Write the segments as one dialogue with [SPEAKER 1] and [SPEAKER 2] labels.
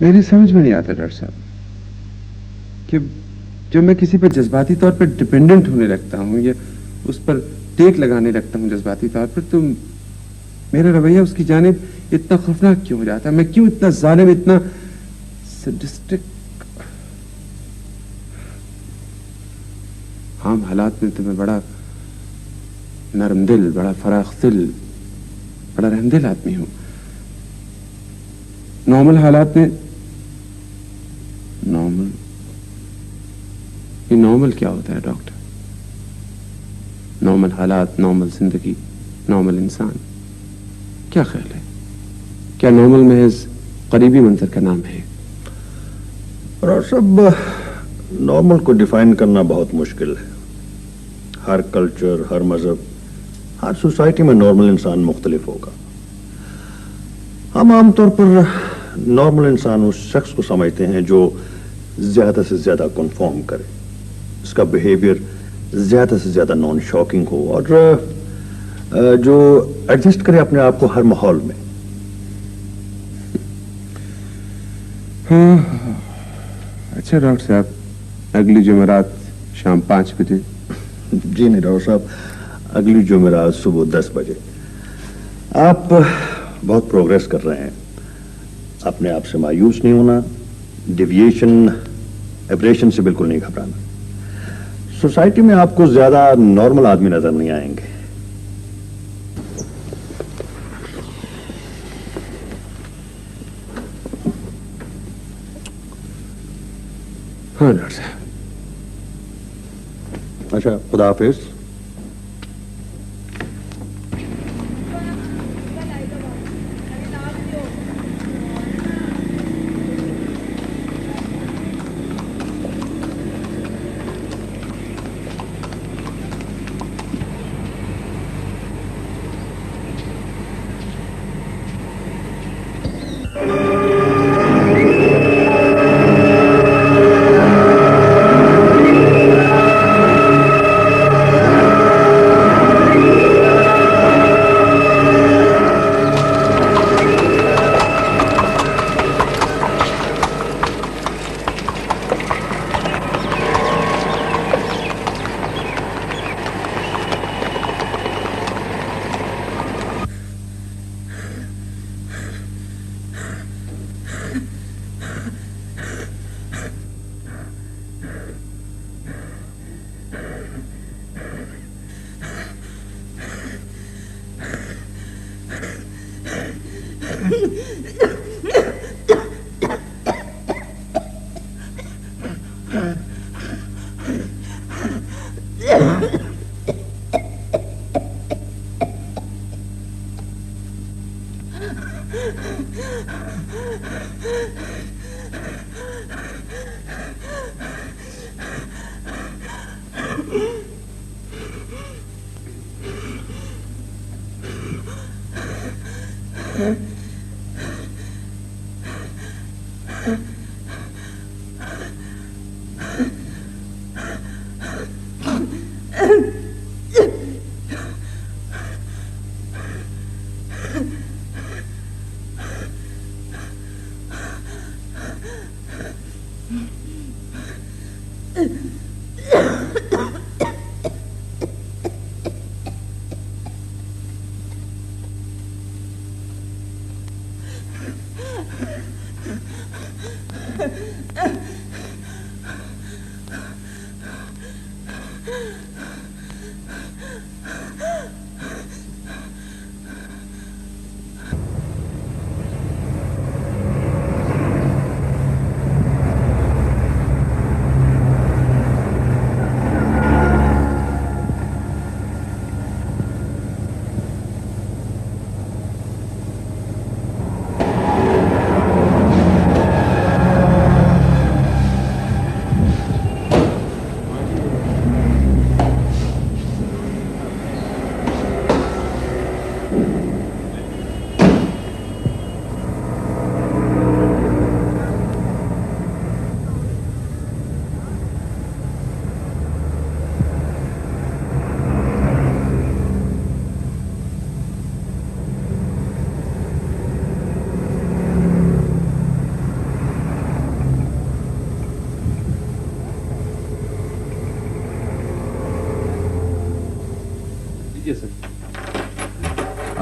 [SPEAKER 1] मेरी समझ में नहीं आता डॉक्टर साहब कि जब मैं किसी पर जज्बाती तौर पर डिपेंडेंट होने लगता हूं या उस पर टेक लगाने लगता हूं जज्बाती तौर पर, तो मेरा रवैया उसकी जानिब इतना खौफनाक क्यों हो जाता है? मैं क्यों इतना जालिम, इतना सडिस्टिक? आम हालात में तो मैं बड़ा नरम दिल, बड़ा फराख दिल, बड़ा रहमदिल आदमी हूं। नॉर्मल हालात में ये नॉर्मल क्या होता है डॉक्टर? नॉर्मल हालात, नॉर्मल जिंदगी, नॉर्मल इंसान, क्या ख्याल है? क्या नॉर्मल महज करीबी मंजर का नाम है?
[SPEAKER 2] और सब नॉर्मल को डिफाइन करना बहुत मुश्किल है। हर कल्चर, हर मजहब, हर सोसाइटी में नॉर्मल इंसान मुख्तलिफ होगा। हम आमतौर पर नॉर्मल इंसान उस शख्स को समझते हैं जो ज्यादा से ज्यादा कन्फॉर्म करे, उसका बिहेवियर ज्यादा से ज्यादा नॉन शॉकिंग हो और जो एडजस्ट करे अपने आप को हर माहौल में।
[SPEAKER 1] हाँ, अच्छा डॉक्टर साहब, अगली जुमेरात शाम 5 बजे?
[SPEAKER 2] जी नहीं डॉक्टर साहब, अगली जुमेरात सुबह 10 बजे। आप बहुत प्रोग्रेस कर रहे हैं। अपने आप से मायूस नहीं होना, डिविएशन, एब्रेशन से बिल्कुल नहीं घबराना। सोसाइटी में आपको ज्यादा नॉर्मल आदमी नजर नहीं आएंगे।
[SPEAKER 1] हाँ डॉक्टर साहब।
[SPEAKER 2] अच्छा, खुदा हाफिज।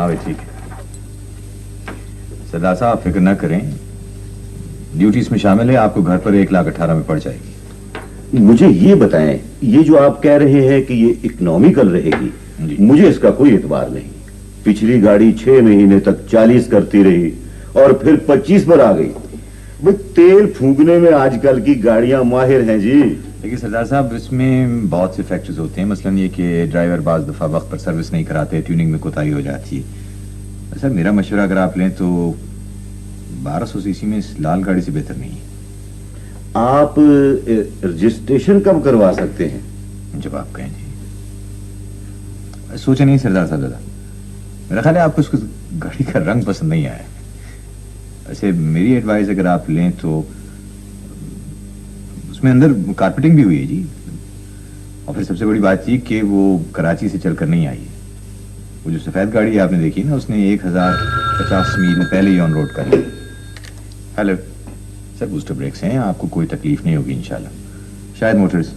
[SPEAKER 3] हाँ भाई ठीक है। सरदार साहब आप फिक्र ना करें, ड्यूटी इसमें शामिल है, आपको घर पर 1,18,000 में पड़ जाएगी।
[SPEAKER 4] मुझे ये बताएं, ये जो आप कह रहे हैं कि ये इकोनॉमिकल रहेगी, मुझे इसका कोई एतबार नहीं। पिछली गाड़ी 6 महीने तक 40 करती रही और फिर 25 पर आ गई। वो तेल फूंकने में आजकल की गाड़ियां माहिर हैं जी।
[SPEAKER 3] देखिए सरदार साहब, इसमें बहुत से फैक्टर्स होते हैं। मसलन ये कि ड्राइवर बाज दफा वक्त पर सर्विस नहीं कराते, ट्यूनिंग में कोताही हो जाती है। सर मेरा मशवरा अगर आप लें तो 1200 सीसी में इस लाल गाड़ी से बेहतर नहीं है।
[SPEAKER 4] आप रजिस्ट्रेशन कब करवा सकते हैं?
[SPEAKER 3] जब आप कहें जी। सोचा नहीं सरदार साहब दादा, मेरा ख्याल है आपको उसको गाड़ी का रंग पसंद नहीं आया। वैसे मेरी एडवाइस अगर आप लें तो उसमें अंदर कारपेटिंग भी हुई है जी। और फिर सबसे बड़ी बात थी कि वो कराची से चलकर नहीं आई है। वो जो सफेद गाड़ी आपने देखी ना, उसने 1050 मील पहले ही ऑन रोड कर ली। हेलो सर, बूस्टर ब्रेक्स हैं, आपको कोई तकलीफ नहीं होगी इंशाल्लाह। शायद मोटर्स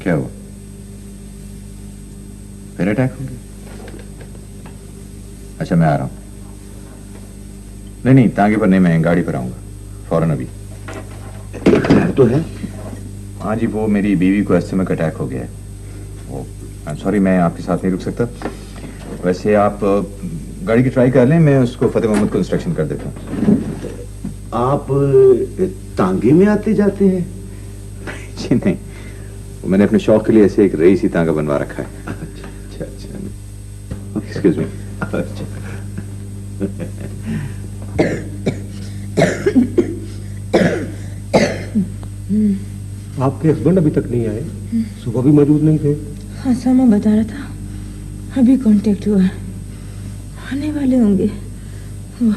[SPEAKER 3] क्या हुआ, फिर अटैक हो गया? अच्छा मैं आ रहा हूं। नहीं तांगे पर नहीं, मैं गाड़ी पर आऊंगा फौरन। अभी
[SPEAKER 4] तो है।
[SPEAKER 3] हाँ जी, वो मेरी बीवी को एस्थेमिक अटैक हो गया है। वो आई एम सॉरी, मैं आपके साथ नहीं रुक सकता। वैसे आप गाड़ी की ट्राई कर लें, मैं उसको फतेह मोहम्मद को इंस्ट्रक्शन कर देता हूँ।
[SPEAKER 4] आप तांगे में आते जाते हैं?
[SPEAKER 3] जी नहीं, वो मैंने अपने शौक के लिए ऐसे एक रईसी तांगा बनवा रखा है।
[SPEAKER 4] अच्छा अच्छा।
[SPEAKER 3] Excuse me.
[SPEAKER 4] अच्छा।
[SPEAKER 5] आपके हस्बैंड अभी तक नहीं आए? सुबह भी मौजूद नहीं थे?
[SPEAKER 6] हाँ सामा बता रहा था, अभी कांटेक्ट हुआ है, आने वाले होंगे। वो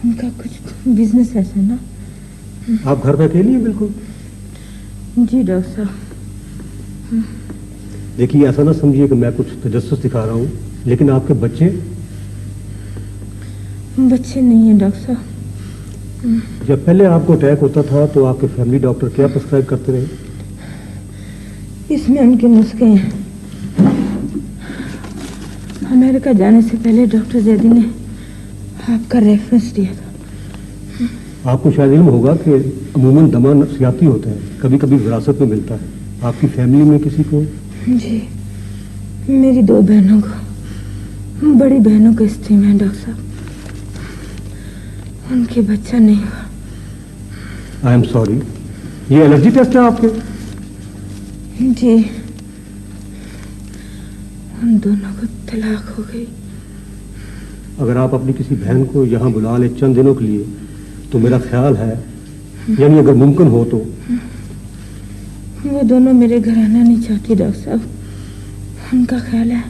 [SPEAKER 6] उनका कुछ बिजनेस ऐसा ना।
[SPEAKER 5] आप घर पे अकेली हैं? बिल्कुल।
[SPEAKER 6] जी डॉक्टर साहब।
[SPEAKER 5] देखिए, ऐसा ना समझिए कि मैं कुछ तजस्सुस दिखा रहा हूँ, लेकिन आपके बच्चे
[SPEAKER 6] नहीं है डॉक्टर साहब।
[SPEAKER 5] जब पहले आपको अटैक होता था तो आपके फैमिली डॉक्टर क्या प्रिस्क्राइब करते रहे?
[SPEAKER 6] इसमें उनके नुस्खे हैं। अमेरिका जाने से पहले डॉक्टर जैदी ने आपका रेफरेंस दिया था।
[SPEAKER 5] आपको शायद इल्म होगा कि अमूमन दमा नफ्सियाती होता है, कभी कभी विरासत में मिलता है। आपकी फैमिली में किसी को?
[SPEAKER 6] जी, मेरी 2 बहनों को, बड़ी बहनों को स्टीम है डॉक्टर साहब, उनके बच्चा नहीं हुआ।
[SPEAKER 5] I am sorry. ये एलर्जी टेस्ट है आपके?
[SPEAKER 6] जी, उन दोनों को तलाक हो गई।
[SPEAKER 5] अगर आप अपनी किसी बहन को यहाँ बुला ले चंद दिनों के लिए, तो मेरा ख्याल है, यानी अगर मुमकिन हो तो।
[SPEAKER 6] वो दोनों मेरे घर आना नहीं चाहती डॉक्टर साहब। उनका ख्याल है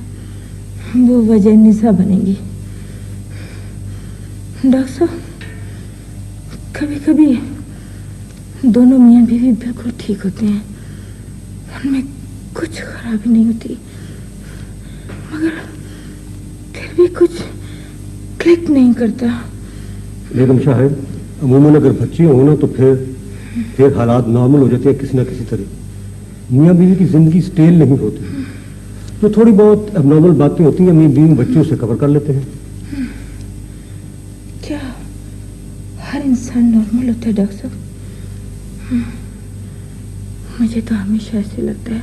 [SPEAKER 6] वो वजह निशा बनेगी। डॉक्टर साहब, कभी कभी दोनों मियाँ बीवी बिल्कुल ठीक होते हैं, उनमें कुछ खराबी नहीं होती, मगर फिर भी कुछ क्लिक नहीं करता।
[SPEAKER 5] बेगम साहब, अमूमन अगर बच्चे हो ना तो फिर हालात नॉर्मल हो जाते हैं किसी ना किसी तरह। मियाँ बीवी की जिंदगी स्टेल नहीं होती, जो थोड़ी बहुत एबनॉर्मल बातें होती हैं मियाँ बीवी बच्चों से कवर कर लेते हैं।
[SPEAKER 6] क्या हर इंसान नॉर्मल होता है डॉक्टर साहब? मुझे तो हमेशा ऐसे लगता है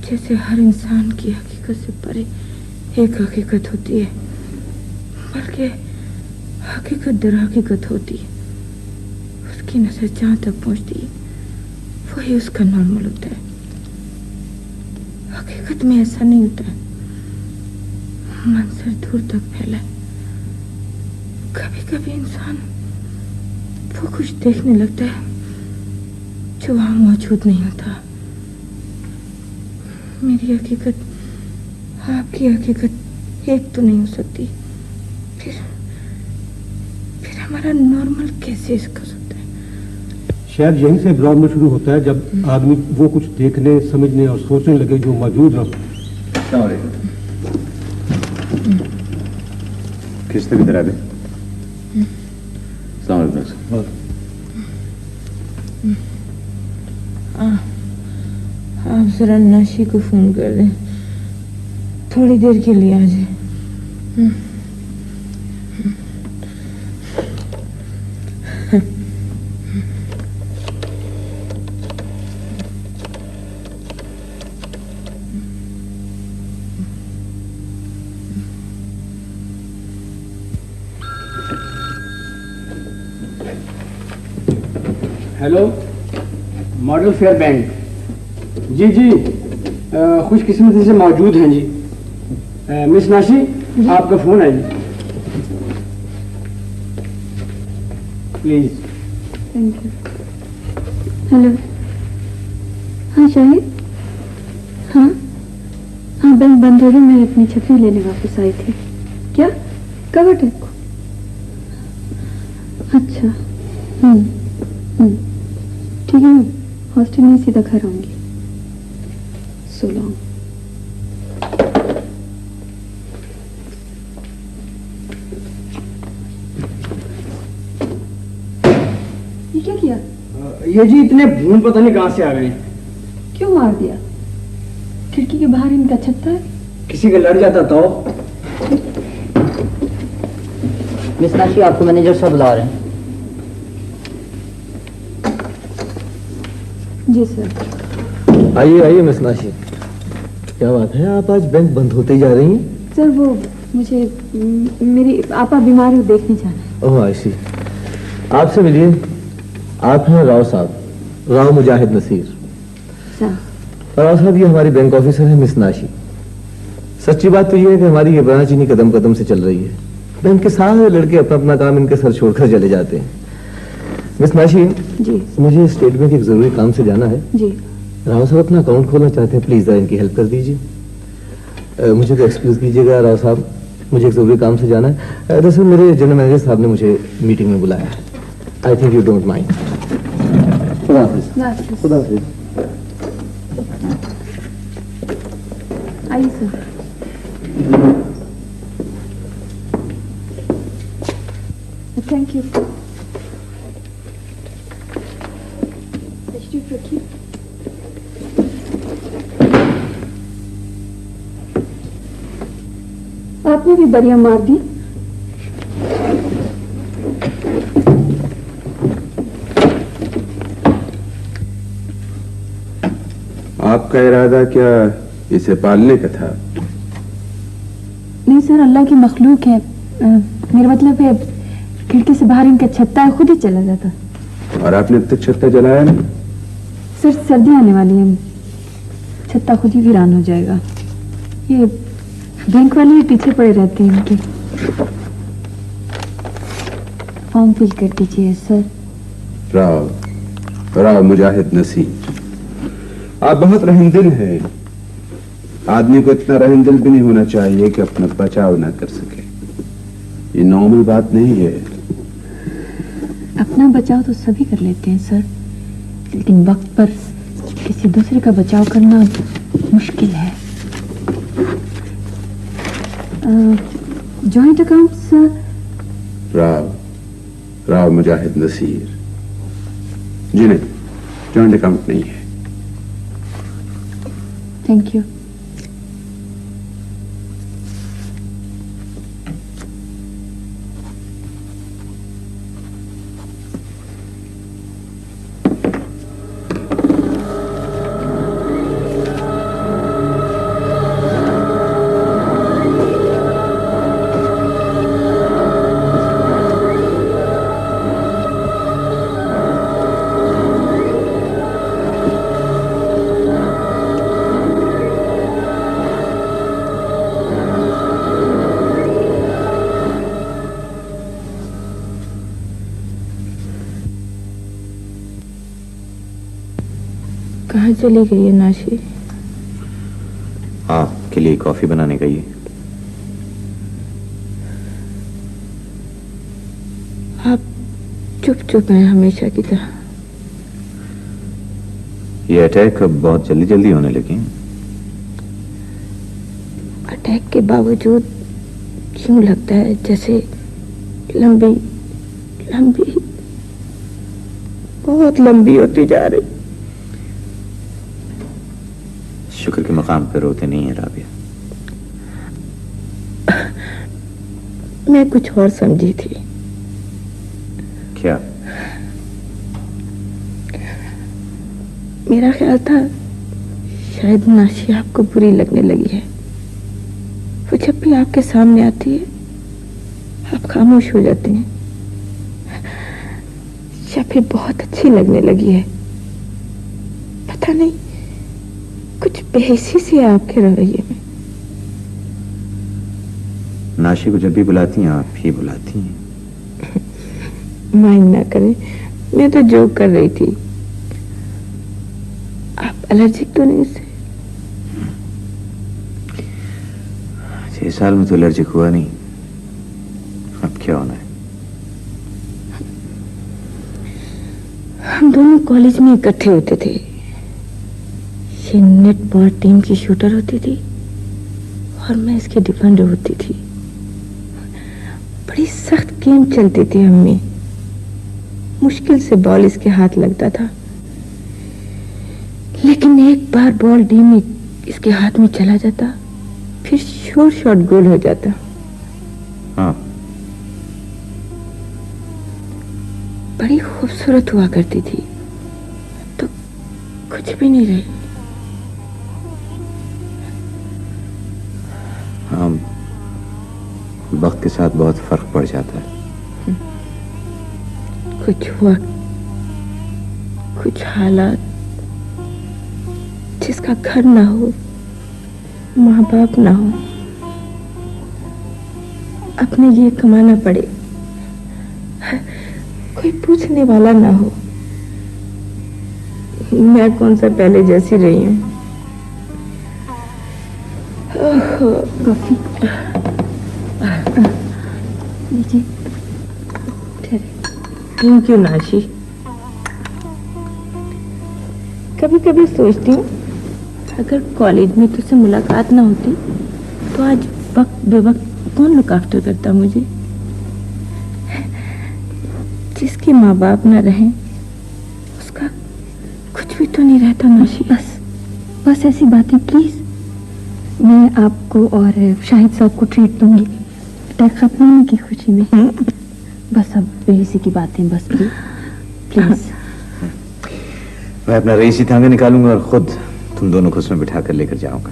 [SPEAKER 6] जैसे हर इंसान की हकीकत से परे एक हकीकत होती है, बल्कि हकीकत दर हकीकत होती है। उसकी नजर जहाँ तक पहुँचती है वही उसका नॉर्मल होता है। हकीकत में ऐसा नहीं होता है, मंजर दूर तक फैला है। कभी कभी इंसान वो कुछ देखने लगता है जो वहां मौजूद नहीं होता। मेरी हकीकत आपकी हकीकत एक तो नहीं हो सकती, फिर हमारा नॉर्मल कैसे इसका सकता है?
[SPEAKER 5] शायद यहीं से प्रॉब्लम शुरू होता है, जब आदमी वो कुछ देखने समझने और सोचने लगे जो मौजूद ना हो।
[SPEAKER 3] किस तरह इधर आ गए?
[SPEAKER 6] आप जरा नाशी को फोन कर दें, थोड़ी देर के लिए आ जाए।
[SPEAKER 7] Hello, model fair bank. जी जी, खुशकिस्मती से मौजूद हैं जी। मिस नाशी, आपका फोन है जी, प्लीज।
[SPEAKER 8] Thank you. हेलो, हाँ शाहिद। हाँ हाँ, बैंक बंद हो गई, मैं अपनी छतरी लेने वापस आई थी। क्या? कब अटैक को? अच्छा, ठीक है, हॉस्टल में सीधा घर आऊंगी। So long. ये क्या किया?
[SPEAKER 7] ये जी इतने भून पता नहीं कहाँ से आ गए।
[SPEAKER 8] क्यों मार दिया? खिड़की के बाहर इनका छत्ता है।
[SPEAKER 7] किसी का लड़ जाता तो।
[SPEAKER 9] मिस नाशी, आपको मैनेजर साहब बुला रहे हैं।
[SPEAKER 8] जी सर।
[SPEAKER 5] आइए आइए मिस नाशी, क्या बात है, आप आज बैंक बंद होते ही जा रही हैं?
[SPEAKER 8] सर वो मुझे मेरी आपा बीमार है, देखने जाना है।
[SPEAKER 5] ओह आई सी। आपसे मिलिए, आप हैं राव साहब, राव मुजाहिद नसीर। राव साहब, ये हमारी बैंक ऑफिसर है मिस नाशी। सच्ची बात तो ये है कि हमारी ये ब्रांच इन्हीं कदम कदम से चल रही है। बैंक के सारे लड़के अपना अपना काम इनके सर छोड़कर चले जाते हैं। मिस नाशी
[SPEAKER 8] जी,
[SPEAKER 5] मुझे स्टेट बैंक एक जरूरी काम से जाना है।
[SPEAKER 8] जी।
[SPEAKER 5] राव साहब अपना अकाउंट खोलना चाहते हैं, प्लीज इनकी हेल्प कर दीजिए। मुझे तो एक्सक्यूज कीजिएगा राव साहब, मुझे एक जरूरी काम से जाना है। दरअसल मेरे जनरल मैनेजर साहब ने मुझे मीटिंग में बुलाया है। I think you don't mind. खुदा हाफिज। खुदा हाफिज।
[SPEAKER 8] आइए सर। Thank you. तशरीफ रखिए। आपने भी दरिया मार दी।
[SPEAKER 1] आपका इरादा क्या इसे पालने का था?
[SPEAKER 8] नहीं सर, अल्लाह की मखलूक है। मेरा मतलब है खिड़की से बाहर इनका छत्ता है, खुद ही चला जाता।
[SPEAKER 1] और आपने अब तक छत्ता जलाया नहीं?
[SPEAKER 8] सर सर्दी आने वाली है, छत्ता खुद ही वीरान हो जाएगा। ये बैंक वाले भी पीछे पड़े रहते हैं इनके। फॉर्म फिल कर दीजिए सर।
[SPEAKER 1] राव मुजाहिद नसीर, आप बहुत रहमदिल हैं। आदमी को इतना रहमदिल भी नहीं होना चाहिए कि अपना बचाव ना कर सके। ये नॉर्मल बात नहीं है।
[SPEAKER 8] अपना बचाव तो सभी कर लेते हैं सर, लेकिन वक्त पर किसी दूसरे का बचाव करना मुश्किल है। Joint account sir.
[SPEAKER 1] Rao Mujahid Naseer ji, नहीं, जॉइंट अकाउंट नहीं है।
[SPEAKER 8] Thank you.
[SPEAKER 6] कहाँ चली गई है नाशी?
[SPEAKER 3] आपके लिए कॉफी बनाने गई है।
[SPEAKER 6] आप चुप चुप हैं हमेशा की तरह।
[SPEAKER 3] ये अटैक अब बहुत जल्दी जल्दी होने लगे हैं।
[SPEAKER 6] अटैक के बावजूद क्यों लगता है जैसे लंबी लंबी बहुत लंबी होती जा रही।
[SPEAKER 3] शुक्र के मकाम पर रोते नहीं है राबिया।
[SPEAKER 6] मैं कुछ और समझी थी।
[SPEAKER 3] क्या?
[SPEAKER 6] मेरा ख्याल था शायद नाशी आपको बुरी लगने लगी है। वो जब भी आपके सामने आती है आप खामोश हो जाते हैं, या फिर बहुत अच्छी लगने लगी है। पता नहीं कुछ बेहिसी सी है आपके रवैये में।
[SPEAKER 3] नाशी को जब भी बुलाती हैं आप ही बुलाती हैं।
[SPEAKER 6] माइंड ना करें, मैं तो जोक कर रही थी। आप एलर्जिक तो नहीं इससे?
[SPEAKER 3] 6 साल में तो एलर्जिक हुआ नहीं, अब क्या होना है?
[SPEAKER 6] हम दोनों कॉलेज में इकट्ठे होते थे। ये नेटबॉल टीम की शूटर होती थी और मैं इसकी डिफेंडर होती थी। बड़ी सख्त गेम चलती थी हम में। मुश्किल से बॉल इसके हाथ लगता था, लेकिन एक बार बॉल डी में इसके हाथ में चला जाता, फिर शोर शॉट गोल हो जाता।
[SPEAKER 3] हाँ,
[SPEAKER 6] बड़ी खूबसूरत हुआ करती थी, तो कुछ भी नहीं रही।
[SPEAKER 3] हाँ, वक्त के साथ बहुत फर्क पड़ जाता है।
[SPEAKER 6] कुछ वक्त, कुछ हालात, जिसका घर ना हो, माँ बाप ना हो, अपने लिए कमाना पड़े, कोई पूछने वाला ना हो। मैं कौन सा पहले जैसी रही हूँ।
[SPEAKER 8] लीजिए।
[SPEAKER 6] थैंक यू नाशी। कभी कभी सोचती हूँ अगर कॉलेज में तुझसे मुलाकात ना होती तो आज वक्त बेवक्त कौन लुक आफ्टर करता मुझे। जिसके माँ बाप ना रहें उसका कुछ भी तो नहीं रहता नाशी।
[SPEAKER 8] बस ऐसी बातें प्लीज। मैं आपको और शाहिद साहब को ट्रीट दूंगी अटैक खत्म होने की खुशी में। बस अब बेहिसी की बातें बस प्लीज।
[SPEAKER 3] मैं अपना रईसी तांगा निकालूंगा और खुद तुम दोनों को उसमें बिठा कर लेकर जाऊंगा।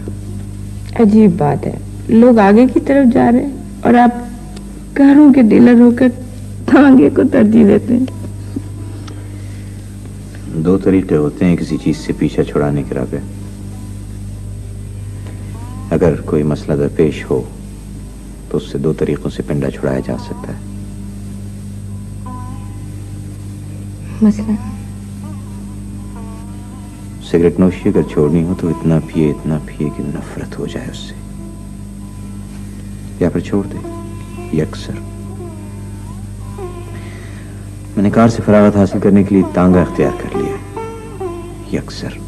[SPEAKER 6] अजीब बात है, लोग आगे की तरफ जा रहे हैं और आप कारों के डीलर होकर तांगे को तरजीह देते हैं।
[SPEAKER 3] 2 तरीके होते हैं किसी चीज से पीछा छुड़ाने के राबे। अगर कोई मसला दरपेश हो तो उससे 2 तरीकों से पिंडा छुड़ाया जा सकता है।
[SPEAKER 6] मसला
[SPEAKER 3] सिगरेट नोशी अगर छोड़नी हो तो इतना पिए कि नफरत हो जाए उससे, या फिर छोड़ दे यकसर। मैंने कार से फरागत हासिल करने के लिए तांगा इख्तियार कर लिया यकसर।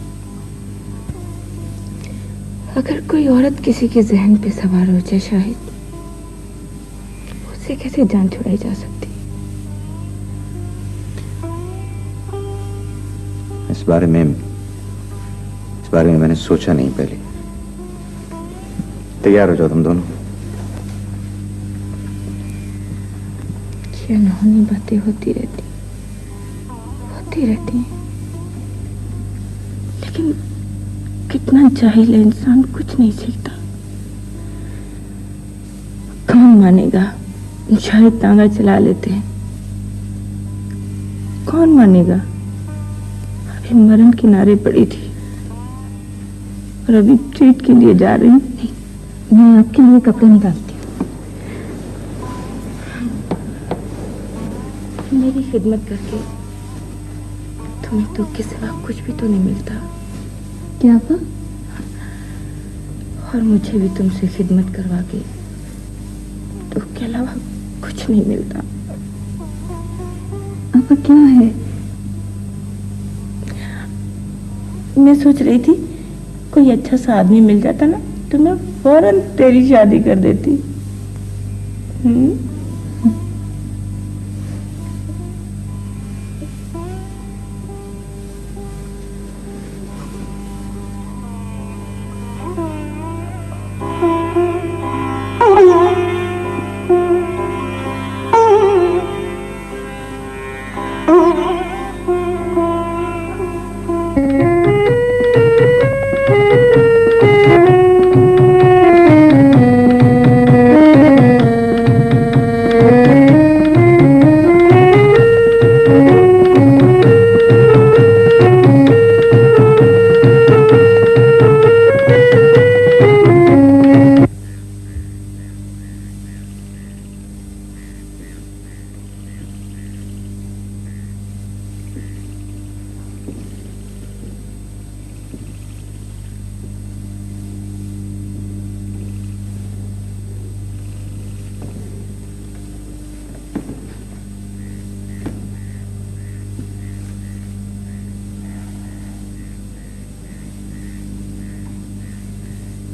[SPEAKER 6] अगर कोई औरत किसी के जहन पे सवार हो जाए शाहिद, उससे कैसे जान छुड़ाई जा सकती?
[SPEAKER 3] इस बारे में मैंने सोचा नहीं पहले। तैयार हो जाओ तुम दोनों।
[SPEAKER 6] ये अनहोनी बातें होती रहती हैं, लेकिन कितना जाहिल है इंसान, कुछ नहीं सीखता। कौन मानेगा शाहिद तांगा चला लेते हैं? कौन मानेगा? अभी मरण किनारे पड़ी थी और अभी ट्रीट के लिए जा रही हूँ।
[SPEAKER 8] मैं आपके लिए कपड़े निकालती हूँ।
[SPEAKER 6] मेरी खिदमत करके तुम्हें तो के सिवा कुछ भी तो नहीं मिलता।
[SPEAKER 8] क्या आपा?
[SPEAKER 6] और मुझे भी तुमसे खिदमत करवा के तो के अलावा कुछ नहीं मिलता।
[SPEAKER 8] आपा क्या है?
[SPEAKER 6] मैं सोच रही थी कोई अच्छा सा आदमी मिल जाता ना तो मैं फौरन तेरी शादी कर देती।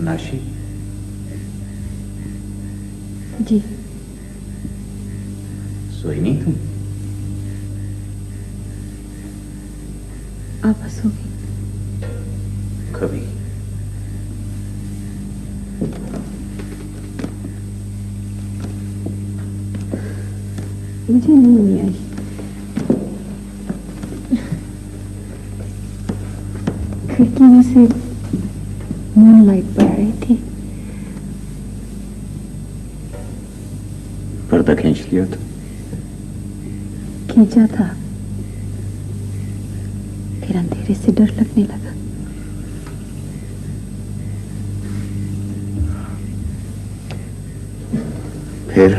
[SPEAKER 3] नाशी,
[SPEAKER 8] जी।
[SPEAKER 3] सोई नहीं तुम?
[SPEAKER 8] आप हंसोगे?
[SPEAKER 3] कभी।
[SPEAKER 8] मुझे नहीं आई। खिड़की में से मूनलाइट पड़ रही थी।
[SPEAKER 4] पर्दा खींच लिया तो?
[SPEAKER 8] खींचा था, फिर अंधेरे से डर लगने लगा।
[SPEAKER 4] फिर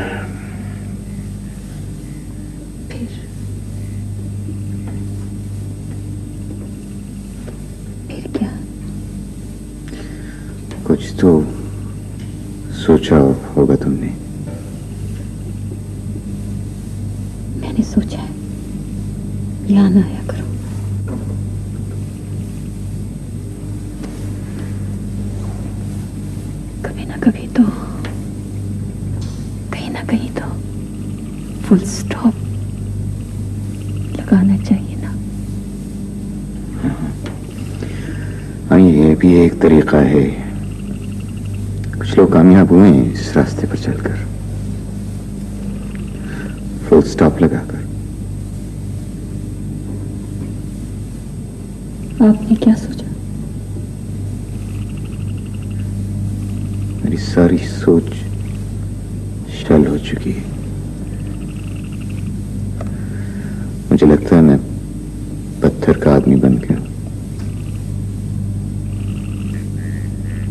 [SPEAKER 8] क्या?
[SPEAKER 4] कुछ तो सोचा होगा तुमने।
[SPEAKER 8] मैंने सोचा है यहाँ ना आया करो। कभी ना कभी तो, कहीं ना कहीं तो फुल स्टॉप लगाना चाहिए ना।
[SPEAKER 4] हाँ, ये भी एक तरीका है। कुछ लोग कामयाब हुए हैं इस रास्ते पर चलकर, फुल स्टॉप लगाकर।
[SPEAKER 8] आपने क्या सोचा?
[SPEAKER 4] मेरी सारी सोच शल हो चुकी है। मुझे लगता है मैं पत्थर का आदमी बन गया।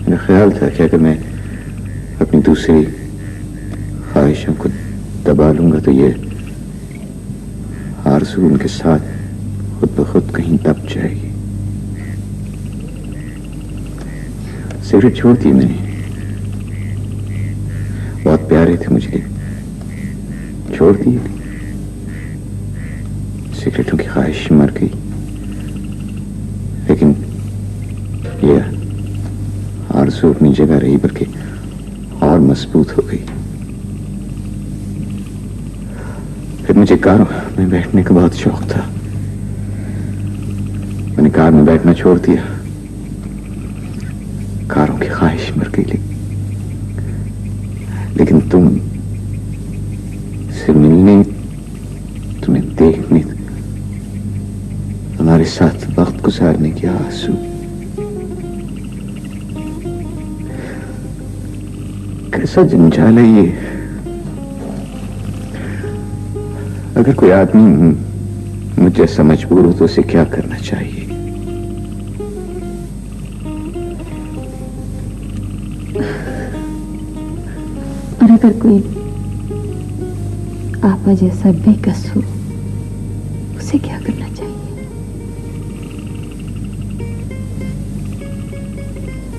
[SPEAKER 4] मेरा ख्याल था कि अगर मैं अपनी दूसरी ख्वाहिशों को दबा लूंगा तो ये आरज़ू उनके साथ खुद ब खुद कहीं दब जाएगी। सिगरेट छोड़ दी मैंने, बहुत प्यारे थे मुझे, छोड़ दिए। सिगरेटों की ख्वाहिश मर गई, लेकिन ये आरज़ू अपनी जगह रही, बल्कि और मजबूत हो गई। फिर मुझे कारों में बैठने का बहुत शौक था। मैंने कार में बैठना छोड़ दिया। कारों की ख्वाहिश मर गई, लेकिन तुम से मिलने, तुम्हें देखने, तुम्हारे साथ वक्त गुजारने की आरज़ू, कैसा जंजाल है ये। अगर कोई आदमी मुझ जैसा मजबूर हो तो उसे क्या करना चाहिए?
[SPEAKER 8] और अगर कोई आपा जैसा बेकस हो, उसे क्या करना चाहिए?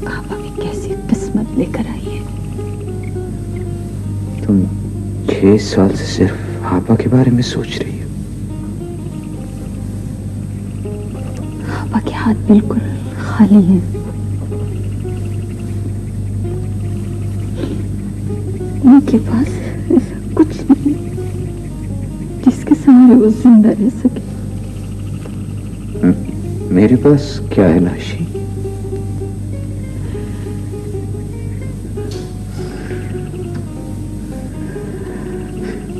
[SPEAKER 8] आपा भी कैसी किस्मत लेकर आई है।
[SPEAKER 4] तुम 6 साल से सिर्फ आपा के बारे में सोच रही हो।
[SPEAKER 8] आपा के हाथ बिल्कुल खाली हैं। उनके पास ऐसा कुछ नहीं जिसके सामने वो जिंदा रह सके।
[SPEAKER 4] मेरे पास क्या है नाशी?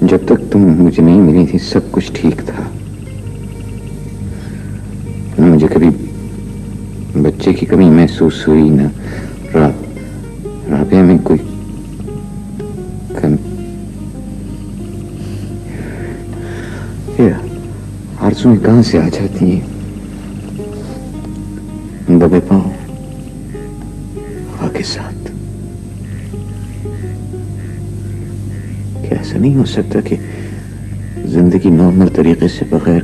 [SPEAKER 4] जब तक तुम मुझे नहीं मिली थी सब कुछ ठीक था। न मुझे कभी बच्चे की कमी महसूस हुई, न राबिया में कोई आरज़ूएं कहां से आ जाती हैं? दबे पांव हवा के साथ। क्या ऐसा नहीं हो सकता कि जिंदगी नॉर्मल तरीके से, बगैर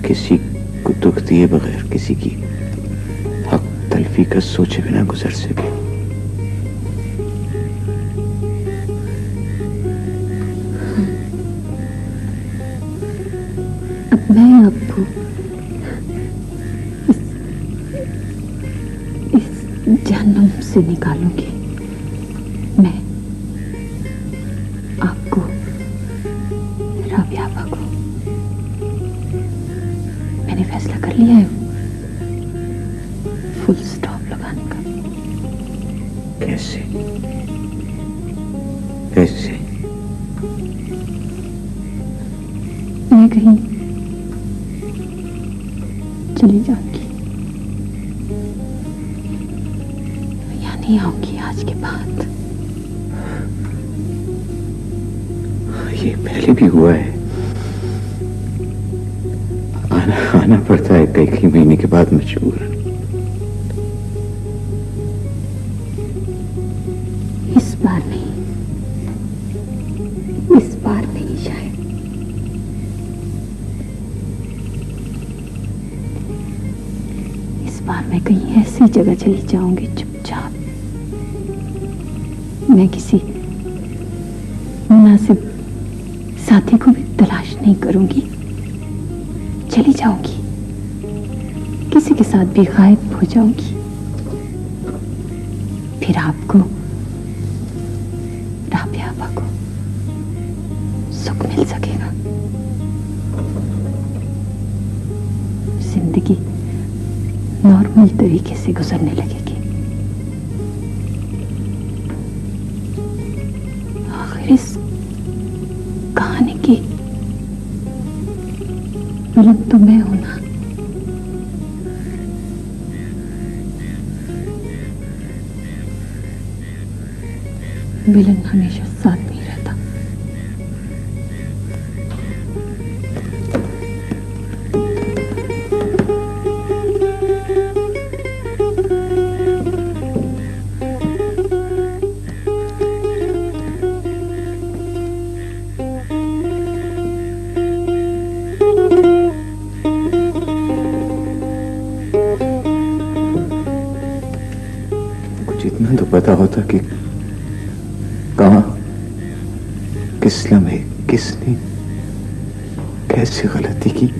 [SPEAKER 4] किसी को दुख दिए, बगैर किसी की हक तलफी का सोचे बिना गुजर सके?
[SPEAKER 8] अब मैं आपको इस जन्म से निकालूंगी। मैं आपको, राबिया आपा को, मैंने फैसला कर लिया है फुल स्टॉप लगाने का।
[SPEAKER 4] कैसे कैसे?
[SPEAKER 8] मैं कहीं चली जाऊंगी या नहीं आऊंगी आज के बाद।
[SPEAKER 4] ये पहले भी हुआ है। आना पड़ता है कई महीने के बाद मजबूर।
[SPEAKER 8] इस बार नहीं, इस बार नहीं शायद। इस बार मैं कहीं ऐसी जगह चली जाऊंगी चुपचाप। मैं किसी मुनासिब साथी को भी तलाश नहीं करूंगी। चली जाऊंगी, किसी के साथ भी गायब हो जाऊंगी। फिर आपको, राबिया आपा को सुख मिल सकेगा। जिंदगी नॉर्मल तरीके से गुजरने लगेगी। आखिर इस कहानी की विलन तो मैं हूं ना। विलन हमेशा साथ नहीं रहता।
[SPEAKER 4] कुछ इतना तो पता होता कि कहां, किस लम्हे, किसने कैसे गलती की।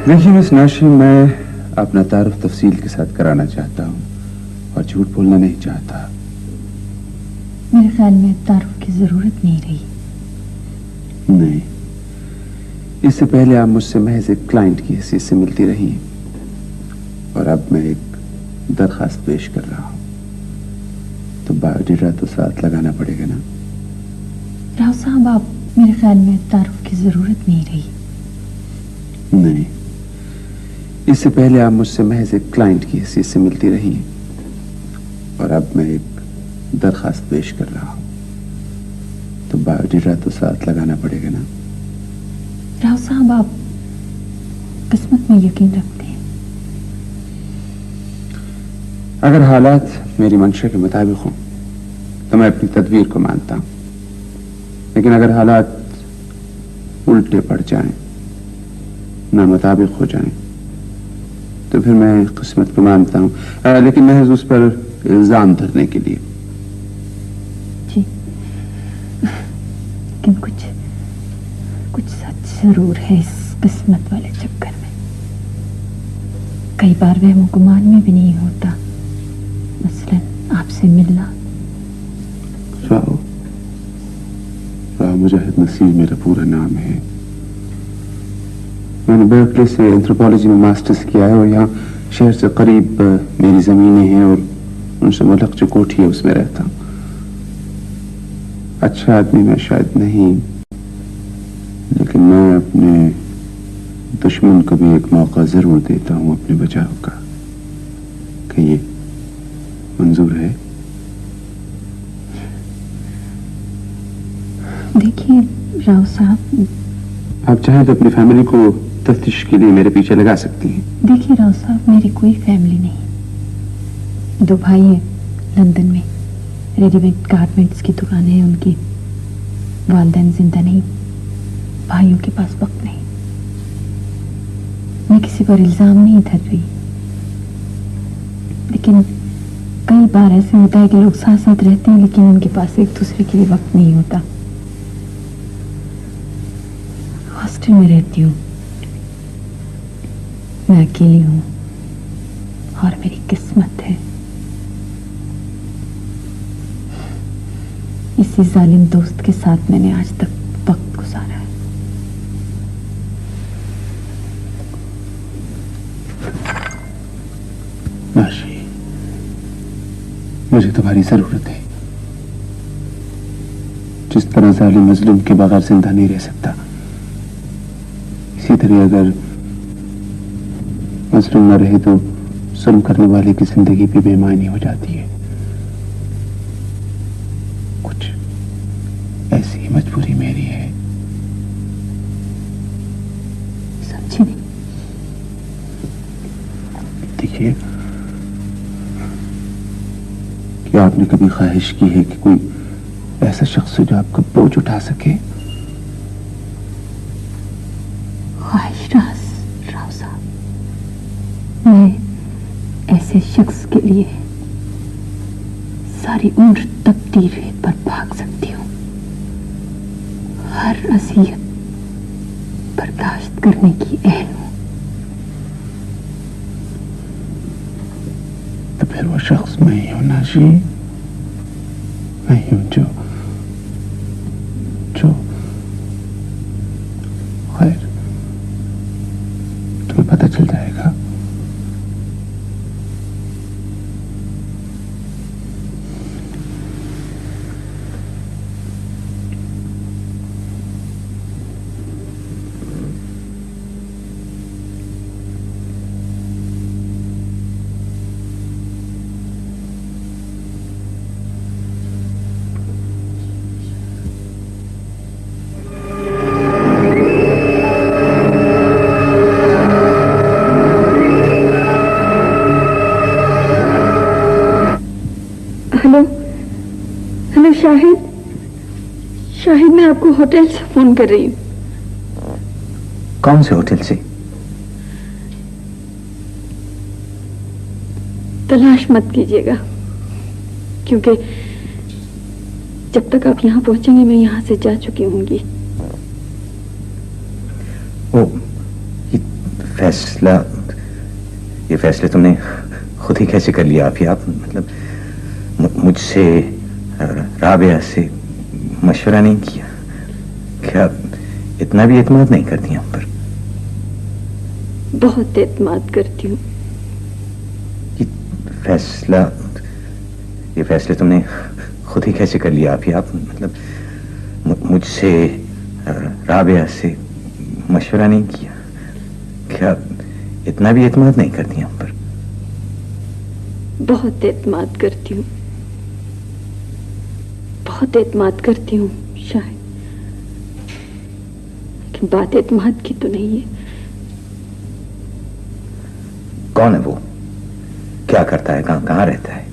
[SPEAKER 1] देखिए मिस नाशी, मैं अपना तारुफ तफसील के साथ कराना चाहता हूँ और झूठ बोलना नहीं चाहता।
[SPEAKER 8] मेरे ख्याल में तारुफ की जरूरत नहीं रही।
[SPEAKER 1] नहीं, इससे पहले आप मुझसे महज एक क्लाइंट की हैसियत से मिलती रही और अब मैं एक दरखास्त पेश कर रहा हूँ, तो बायोडेटा तो साथ लगाना पड़ेगा ना।
[SPEAKER 8] राव साहब, आप, मेरे ख्याल में तारुफ की जरूरत नहीं रही।
[SPEAKER 1] नहीं, इससे पहले आप मुझसे महज एक क्लाइंट की हैसियत से मिलती रही और अब मैं एक दरखास्त पेश कर रहा हूँ, तो बायोडेटा तो साथ लगाना पड़ेगा ना।
[SPEAKER 8] राव साहब, आप किस्मत में यकीन रखते हैं?
[SPEAKER 1] अगर हालात मेरी मंशा के मुताबिक हों तो मैं अपनी तदबीर को मानता हूं, लेकिन अगर हालात उल्टे पड़ जाएं, नामुताबिक हो जाएं, तो फिर मैं किस्मत को मानता हूं, लेकिन महज उस पर इल्जाम धरने के लिए।
[SPEAKER 8] जी, लेकिन कुछ सच जरूर है इस किस्मत वाले चक्कर में। कई बार वह गुमान में भी नहीं होता, मसलन आपसे मिलना।
[SPEAKER 1] राव मुजाहिद नसीर मेरा पूरा नाम है। मैंने बर्कले से एंथ्रोपोलॉजी में मास्टर्स किया है और यहाँ शहर से करीब मेरी ज़मीनें हैं और उनसे मुल्क जो कोठी है उसमें रहता हूँ। अच्छा आदमी मैं शायद नहीं, लेकिन मैं अपने दुश्मन को भी एक मौका जरूर देता हूं अपने बचाव का। कि ये मंजूर है?
[SPEAKER 8] देखिए राव साहब,
[SPEAKER 1] आप चाहें तो अपनी फैमिली को तफ्तीश के लिए मेरे पीछे लगा सकती हैं।
[SPEAKER 8] देखिए राव साहब, मेरी कोई फैमिली नहीं। 2 भाई हैं लंदन में, रेडीमेड गारमेंट्स की दुकान है उनकी। वालिदैन जिंदा नहीं, भाइयों के पास वक्त नहीं। मैं किसी पर इल्जाम नहीं धर रही, लेकिन कई बार ऐसे होता है कि लोग साथ साथ रहते हैं लेकिन उनके पास एक दूसरे के लिए वक्त नहीं होता। हॉस्टल में रहती हूँ, मैं अकेली हूँ और मेरी किस्मत है इसी जालिम दोस्त के साथ मैंने आज तक वक्त गुजारा है।
[SPEAKER 1] नाशी, मुझे तुम्हारी जरूरत है। जिस तरह जालिम मजलूम के बगैर जिंदा नहीं रह सकता, इसी तरह अगर मजलूम न रहे तो जुल्म करने वाले की जिंदगी भी बेमानी हो जाती है। कुछ ऐसी मजबूरी मेरी है।
[SPEAKER 8] समझी नहीं?
[SPEAKER 1] देखिए, क्या आपने कभी ख्वाहिश की है कि कोई ऐसा शख्स हो जो आपका बोझ उठा सके?
[SPEAKER 8] ख्वाहिश राव साहब, मैं ऐसे शख्स के लिए सारी उम्र तपती रेत पर भाग सकती हूँ। हर अज़ियत बर्दाश्त करने की अहल हूँ।
[SPEAKER 1] तो फिर वो शख्स मैं ही हूं नाशी, मैं ही हूं जो खैर तुम्हें पता चल जाएगा।
[SPEAKER 8] हेलो शाहिद, मैं आपको होटल से फोन कर रही हूँ।
[SPEAKER 3] कौन से होटल से?
[SPEAKER 8] तलाश मत कीजिएगा, क्योंकि जब तक आप यहाँ पहुंचेंगे मैं यहाँ से जा चुकी होंगी।
[SPEAKER 3] ओ, ये फैसले तुमने खुद ही कैसे कर लिया? आप मतलब मुझसे, राबिया से मशवरा नहीं किया? क्या इतना भी एतमाद नहीं करती हम पर?
[SPEAKER 8] बहुत एतमाद करती हूँ।
[SPEAKER 3] ये फैसले तुमने खुद ही कैसे कर लिया? आप मतलब मुझसे, राबिया से मशवरा नहीं किया? क्या इतना भी एतमाद नहीं करती हम पर?
[SPEAKER 8] बहुत एतमाद करती हूँ, बहुत एतमाद करती हूँ शायद, लेकिन बात एतमाद की तो नहीं है।
[SPEAKER 3] कौन है वो? क्या करता है? कहाँ रहता है?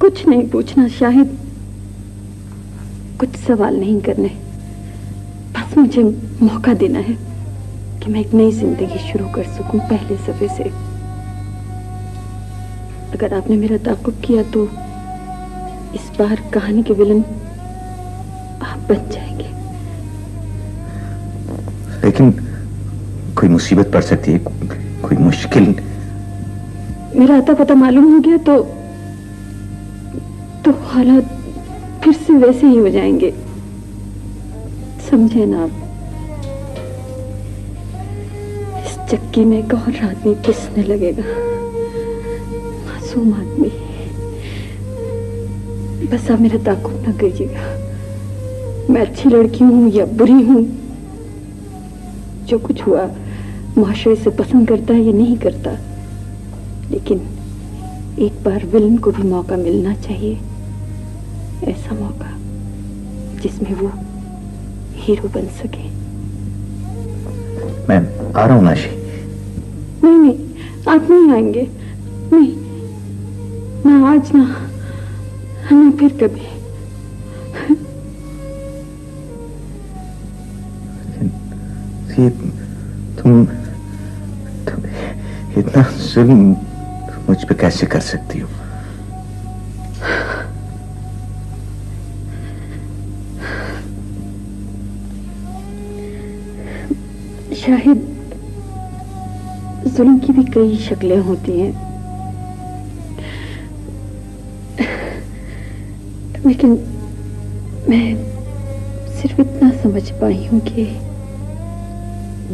[SPEAKER 8] कुछ नहीं पूछना शाहिद, कुछ सवाल नहीं करने, बस मुझे मौका देना है कि मैं एक नई जिंदगी शुरू कर सकूं पहले सफे से। अगर आपने मेरा ताक़ुब किया तो इस बार कहानी के विलन आप बन जाएंगे।
[SPEAKER 3] लेकिन कोई मुसीबत पड़ सकती है, कोई मुश्किल।
[SPEAKER 8] मेरा आता पता मालूम हो गया तो हालात फिर से वैसे ही हो जाएंगे, समझे ना आप? इस चक्की में एक और आदमी पिसने लगेगा, मासूम आदमी। बस आप मेरा ताक़ुब न कीजिएगा। मैं अच्छी लड़की हूं या बुरी हूं, जो कुछ हुआ माशरे से पसंद करता है या नहीं करता, लेकिन एक बार विलन को भी मौका मिलना चाहिए, ऐसा मौका जिसमें वो हीरो बन सके।
[SPEAKER 3] मैं आ रहा हूं नाशी।
[SPEAKER 8] नहीं नहीं, आप नहीं आएंगे, नहीं ना आज ना फिर कभी।
[SPEAKER 3] ये तुम इतना जुल्म मुझ पे कैसे कर सकती हो?
[SPEAKER 8] शाहिद, जुल्म की भी कई शक्लें होती हैं, लेकिन मैं सिर्फ इतना समझ पाई हूं कि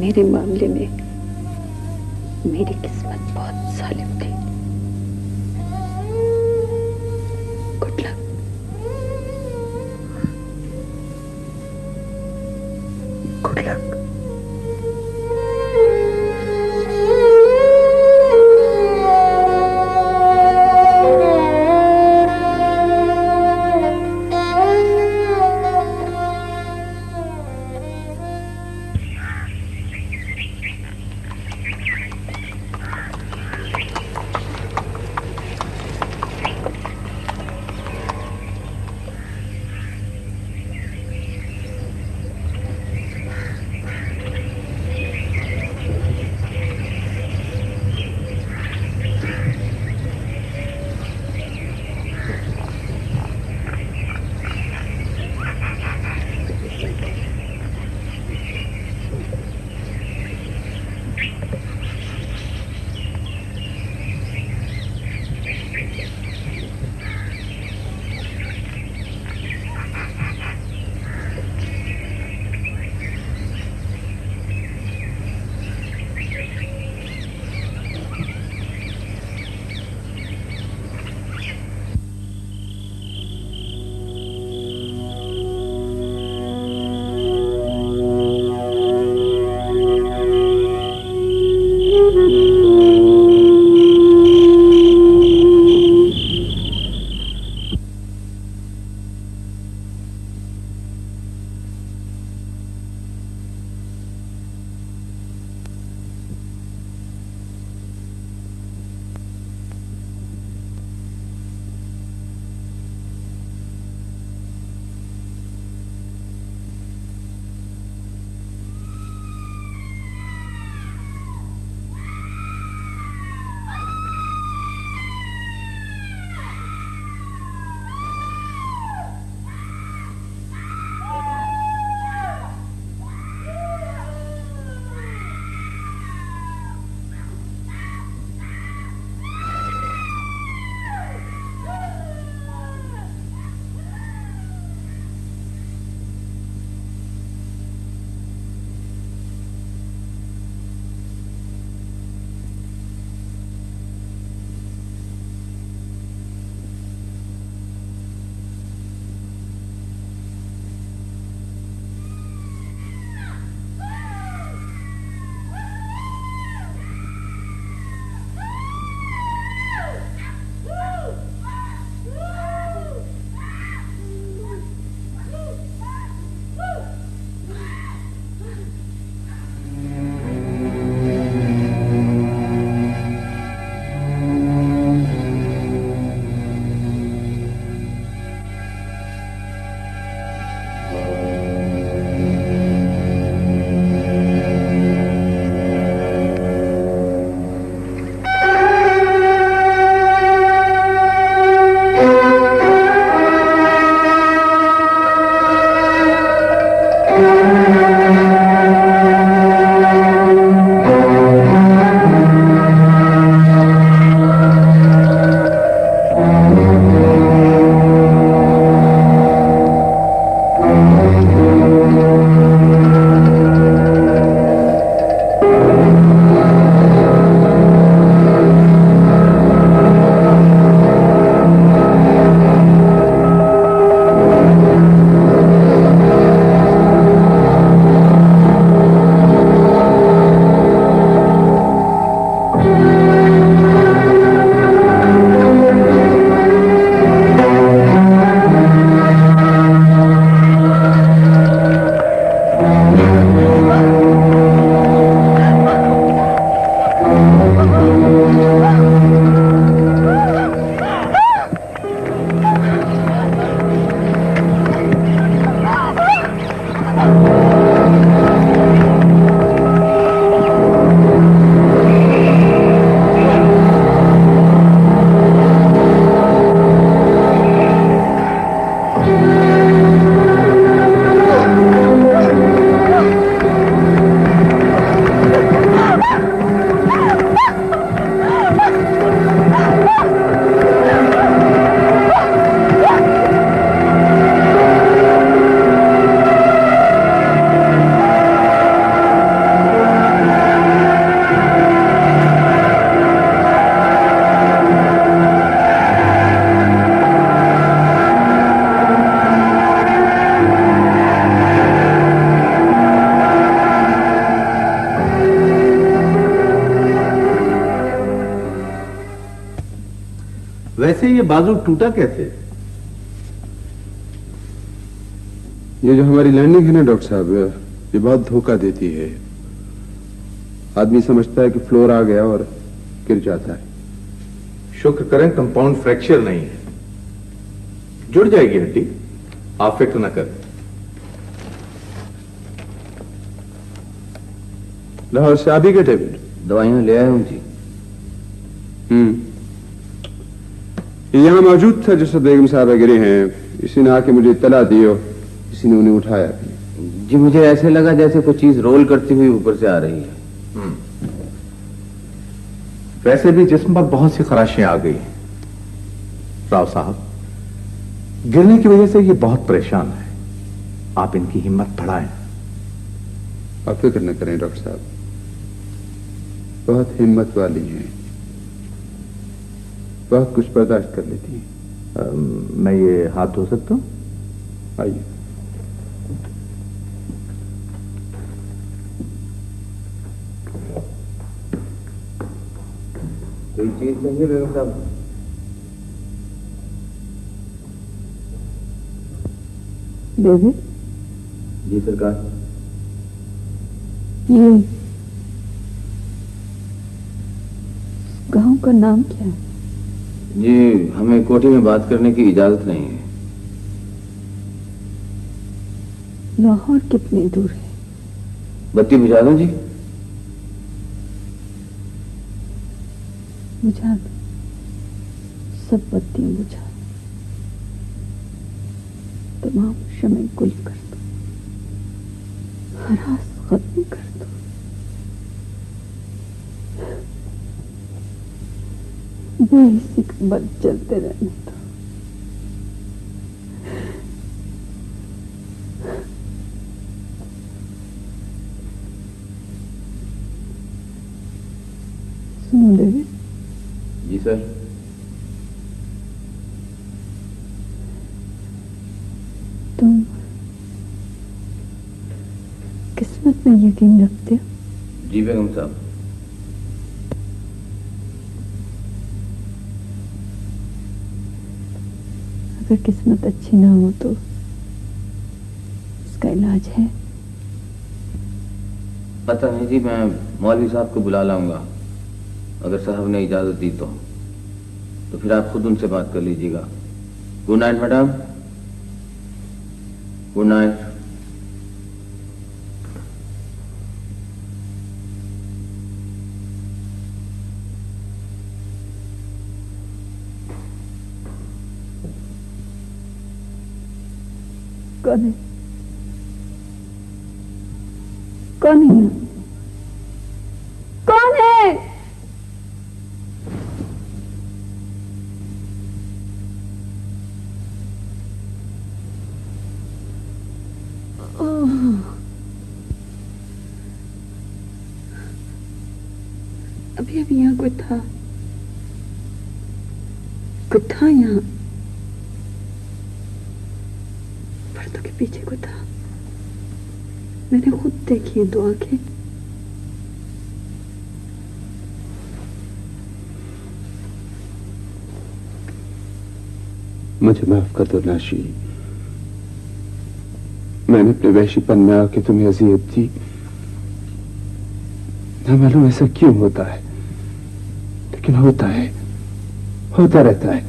[SPEAKER 8] मेरे मामले में मेरी किस्मत बहुत सालिम थी। Good luck.
[SPEAKER 3] Good luck. वैसे ये बाजू टूटा कैसे?
[SPEAKER 1] ये जो हमारी लैंडिंग है ना डॉक्टर साहब, ये बहुत धोखा देती है। आदमी समझता है कि फ्लोर आ गया और गिर जाता है।
[SPEAKER 3] शुक्र करें कंपाउंड फ्रैक्चर नहीं है, जुड़ जाएगी हड्डी, आप फिक्र न करें।
[SPEAKER 1] लाहौर से आप ही के टेबल
[SPEAKER 4] दवाइयां ले आया हूं जी।
[SPEAKER 1] ये यहाँ मौजूद था जिस बेगम साहब गिरे हैं, इसी ने आके मुझे इत्तला दी और इसी ने उन्हें उठाया भी।
[SPEAKER 4] जी मुझे ऐसे लगा जैसे कोई चीज रोल करती हुई ऊपर से आ रही है।
[SPEAKER 3] वैसे भी जिस्म पर बहुत सी खराशें आ गई हैं राव साहब, गिरने की वजह से ये बहुत परेशान है, आप इनकी हिम्मत बढ़ाएं।
[SPEAKER 1] आप फिक्र न करें डॉक्टर साहब, बहुत हिम्मत वाली हैं, बहुत कुछ बर्दाश्त कर लेती हैं।
[SPEAKER 3] मैं ये हाथ धो सकता हूं?
[SPEAKER 1] आइए।
[SPEAKER 4] कोई चीज चाहिए बेगम साहब?
[SPEAKER 8] डेविड,
[SPEAKER 4] जी सरकार।
[SPEAKER 8] ये गांव का नाम क्या है?
[SPEAKER 4] जी हमें कोठी में बात करने की इजाजत नहीं है।
[SPEAKER 8] लाहौर कितनी दूर है?
[SPEAKER 4] बत्ती बुझा दो जी।
[SPEAKER 8] बुझा दो, सब बत्तियां बुझा दो, तमाम शमे गुल कर दो, हरास खत्म कर दो। बेइसी बल चलते रहने दो। सुनो डेविड,
[SPEAKER 4] जी सर।
[SPEAKER 8] तुम किस्मत में यकीन रखते हो?
[SPEAKER 4] जी बेगम साहब।
[SPEAKER 8] अगर किस्मत अच्छी ना हो तो इसका इलाज है?
[SPEAKER 4] पता नहीं जी, मैं मौलवी साहब को बुला लाऊंगा, अगर साहब ने इजाजत दी तो फिर आप खुद उनसे बात कर लीजिएगा। Good night madam. Good night.
[SPEAKER 8] कौन है? कौन है? कौन है? अभी अभी यहाँ कोई था, कोई था यहाँ, पर्दों के पीछे कोई था। मैंने खुद देखी दो आंखें।
[SPEAKER 1] मुझे माफ कर दो नाशी, मैंने अपने वैशीपन में आके तुम्हें अजियत दी। ना मालूम ऐसा क्यों होता है, लेकिन होता है, होता रहता है।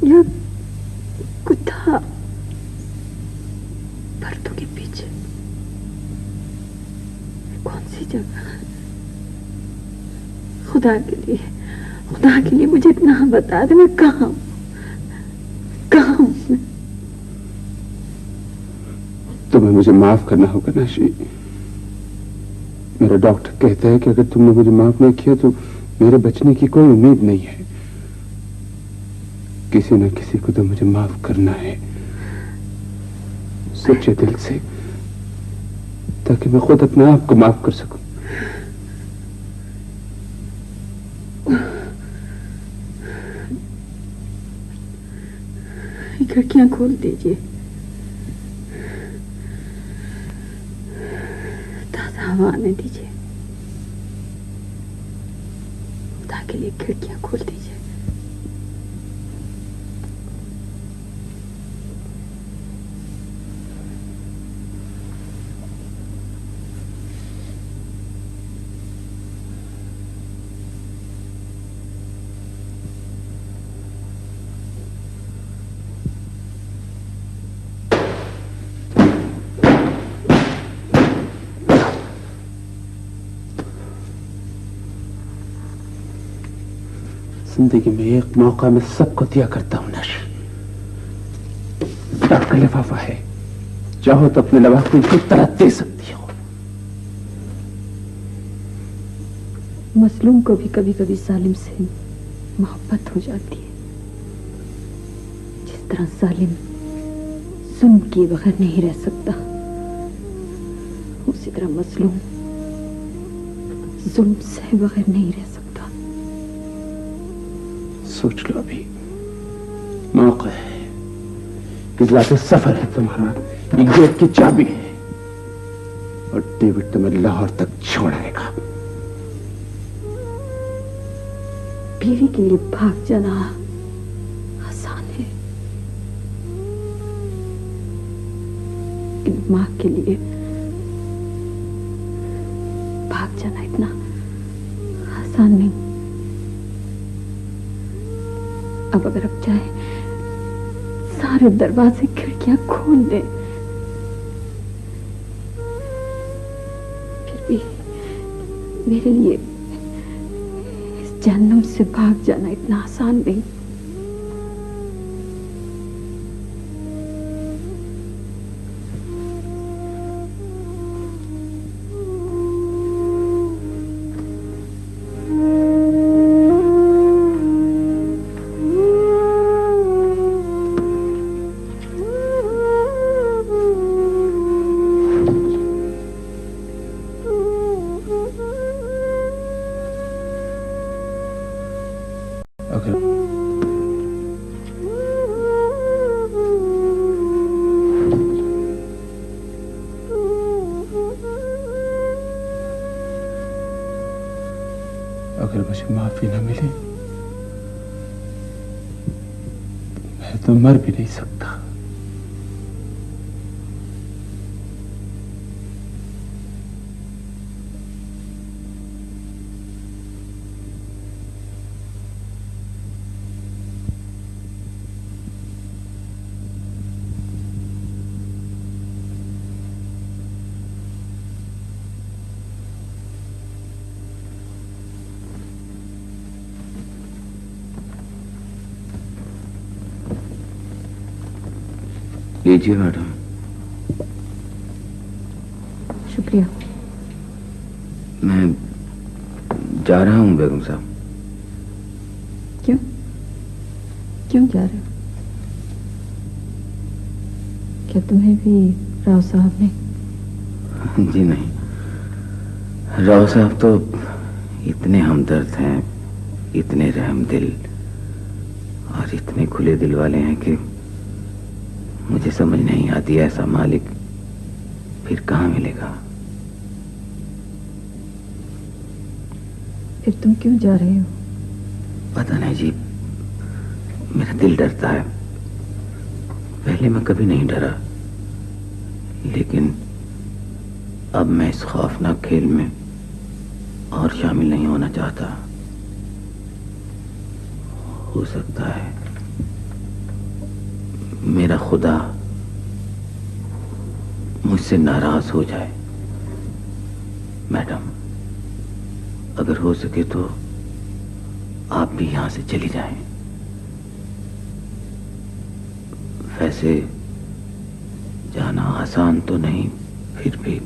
[SPEAKER 8] यहाँ कुछ था पर्दों के पीछे। कौन सी जगह? खुदा के लिए मुझे इतना बता दे, मैं कहाँ हूँ?
[SPEAKER 1] तुम्हें मुझे माफ करना होगा नाशी। मेरा डॉक्टर कहता है कि अगर तुमने मुझे माफ नहीं किया तो मेरे बचने की कोई उम्मीद नहीं है। किसी न किसी को तो मुझे माफ करना है, सच्चे दिल से, ताकि मैं खुद अपने आप को माफ कर सकूं।
[SPEAKER 8] खिड़कियां खोल दीजिए, ताजा हवा आने दीजिए,
[SPEAKER 6] के लिए खिड़कियां खोल दीजिए।
[SPEAKER 10] जिंदगी में एक मौका मैं सबको दिया करता हूं नश। डाक का लिफाफा है, चाहो तो अपने लवा को इनकी तरह दे सकती हो।
[SPEAKER 8] मजलूम को भी कभी कभी जालिम से मोहब्बत हो जाती है। जिस तरह जालिम जुल्म किए बगैर नहीं रह सकता, उसी तरह मजलूम जुल्म सहे बगैर नहीं रह सकता।
[SPEAKER 10] सोच लो, अभी मौका है। इजलास सफर है तुम्हारा, ये गेट की चाबी है और डेविड तुम्हें लाहौर तक छोड़ आएगा।
[SPEAKER 8] बीवी के लिए भाग जाना आसान है, लेकिन मां के लिए भाग जाना इतना आसान नहीं। अब अगर आप चाहें सारे दरवाजे खिड़कियां खोल दें, फिर भी मेरे लिए इस जहन्नुम से भाग जाना इतना आसान नहीं।
[SPEAKER 10] अगर मुझे माफी न मिले, मैं तो मर भी नहीं सकता।
[SPEAKER 11] लीजिए मैडम।
[SPEAKER 8] शुक्रिया।
[SPEAKER 11] मैं जा रहा हूँ बेगम साहब।
[SPEAKER 8] क्यों क्यों जा रहे हो? क्या तुम्हें भी राव साहब ने?
[SPEAKER 11] जी नहीं, राव साहब तो इतने हमदर्द हैं, इतने रहम दिल और इतने खुले दिल वाले हैं कि मुझे समझ नहीं आती ऐसा मालिक फिर कहाँ मिलेगा।
[SPEAKER 8] फिर तुम क्यों जा रहे हो?
[SPEAKER 11] पता नहीं जी, मेरा दिल डरता है। पहले मैं कभी नहीं डरा, लेकिन अब मैं इस खौफनाक खेल में और शामिल नहीं होना चाहता। हो सकता है मेरा खुदा मुझसे नाराज हो जाए। मैडम, अगर हो सके तो आप भी यहां से चली जाएं। वैसे जाना आसान तो नहीं, फिर भी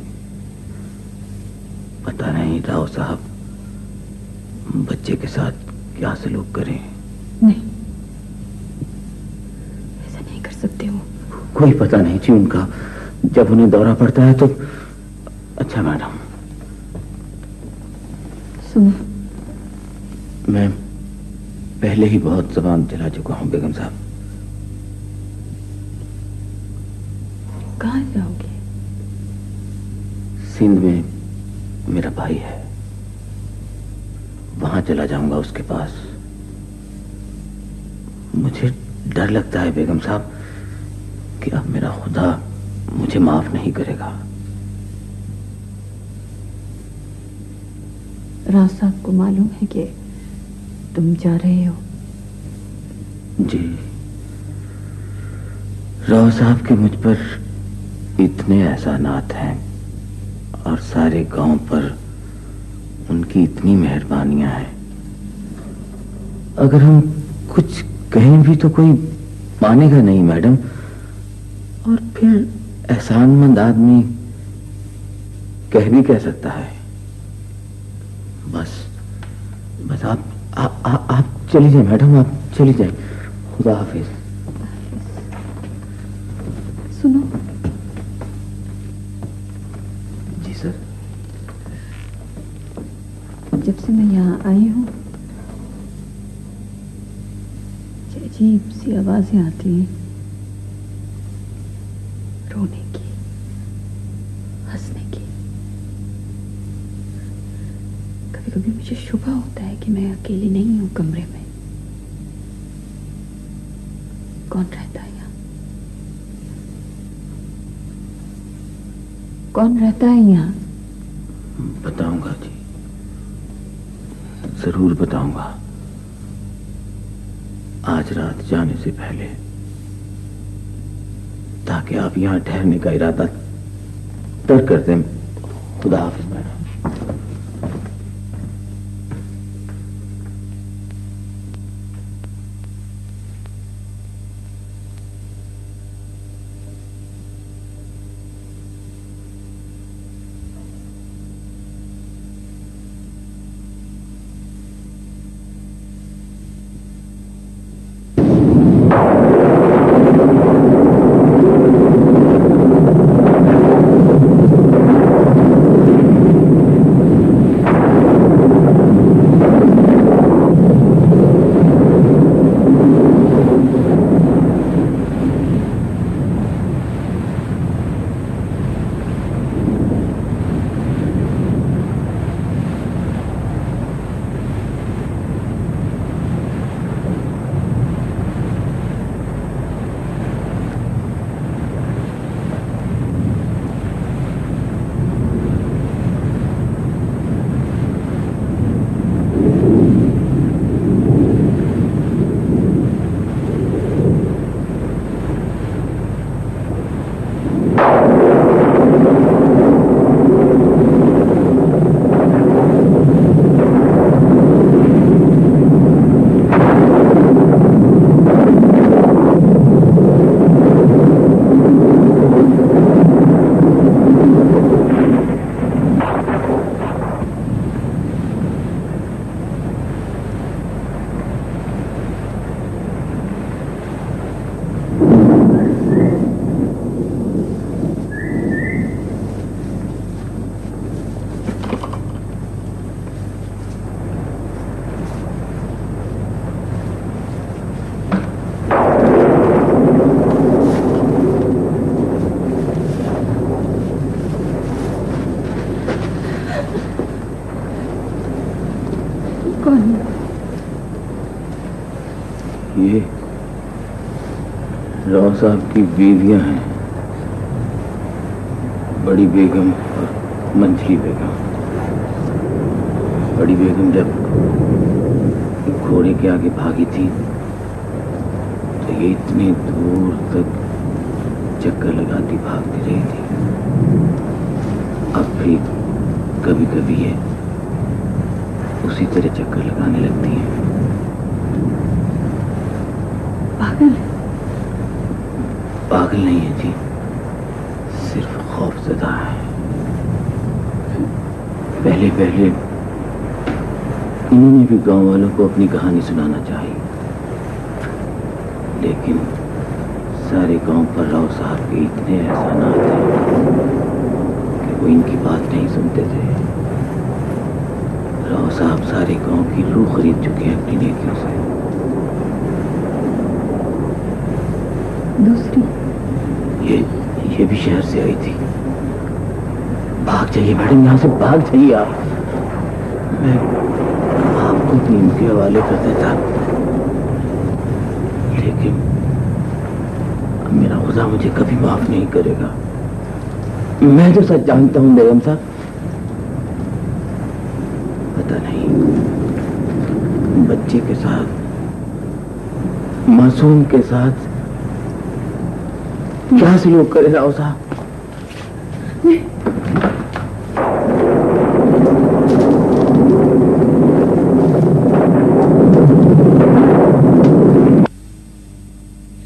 [SPEAKER 11] पता नहीं राव साहब बच्चे के साथ क्या सलूक करें।
[SPEAKER 8] नहीं, ऐसा नहीं कर सकते हो।
[SPEAKER 11] कोई पता नहीं जी उनका, जब उन्हें दौरा पड़ता है तो। अच्छा मैडम,
[SPEAKER 8] सुनो,
[SPEAKER 11] मैं पहले ही बहुत जबान दिला चुका हूं बेगम साहब।
[SPEAKER 8] कहाँ जाओगे?
[SPEAKER 11] सिंध में मेरा भाई है, वहां चला जाऊंगा उसके पास। मुझे डर लगता है बेगम साहब कि अब मेरा खुदा मुझे माफ नहीं करेगा।
[SPEAKER 8] राव साहब को मालूम है कि तुम जा रहे हो?
[SPEAKER 11] जी, राव साहब के मुझ पर इतने एहसानात हैं और सारे गांव पर उनकी इतनी मेहरबानियां हैं। अगर हम कुछ कहें भी तो कोई मानेगा नहीं मैडम, और फिर एहसानमंद आदमी कह भी कह सकता है। बस आप चली जाए मैडम, आप चली जाए। खुदा हाफिज।
[SPEAKER 8] सुनो।
[SPEAKER 11] जी सर।
[SPEAKER 8] जब से मैं यहाँ आई हूँ अजीब सी आवाजें आती हैं, रोने की, हंसने की। कभी कभी मुझे शुबा होता है कि मैं अकेली नहीं हूँ कमरे में। कौन रहता है यहाँ? कौन रहता है यहाँ?
[SPEAKER 11] बताऊंगा जी, जरूर बताऊंगा। आज रात जाने से पहले, ताकि आप यहां ठहरने का इरादा तर्क कर दें। खुदा हाफिज मैडम। ये राव साहब की बीवियां हैं, बड़ी बेगम और मंझली बेगम। बड़ी बेगम जब घोड़े के आगे भागी थी तो ये इतनी दूर तक चक्कर लगाती भागती रही थी। अब भी कभी कभी ये उसी तरह चक्कर लगाने लगती है।
[SPEAKER 8] पागल?
[SPEAKER 11] पागल नहीं है जी, सिर्फ खौफजदा है। पहले पहले इन्होंने भी गांव वालों को अपनी कहानी सुनाना चाहिए, लेकिन सारे गांव पर राव साहब के इतने एहसानात हैं कि वो इनकी बात नहीं सुनते थे। राव साहब सारे गांव की रूह खरीद चुके हैं अपनी नेकियों से।
[SPEAKER 8] दूसरी
[SPEAKER 11] ये भी शहर से आई थी। भाग जाइए मैडम, यहाँ से भाग जाइए आप। मैं आपको भी इनके हवाले कर देता, लेकिन मेरा खुदा मुझे कभी माफ नहीं करेगा। मैं जो सच जानता हूं बेगम साहब, पता नहीं बच्चे के साथ, मासूम के साथ क्या सलूक करे राव साहब।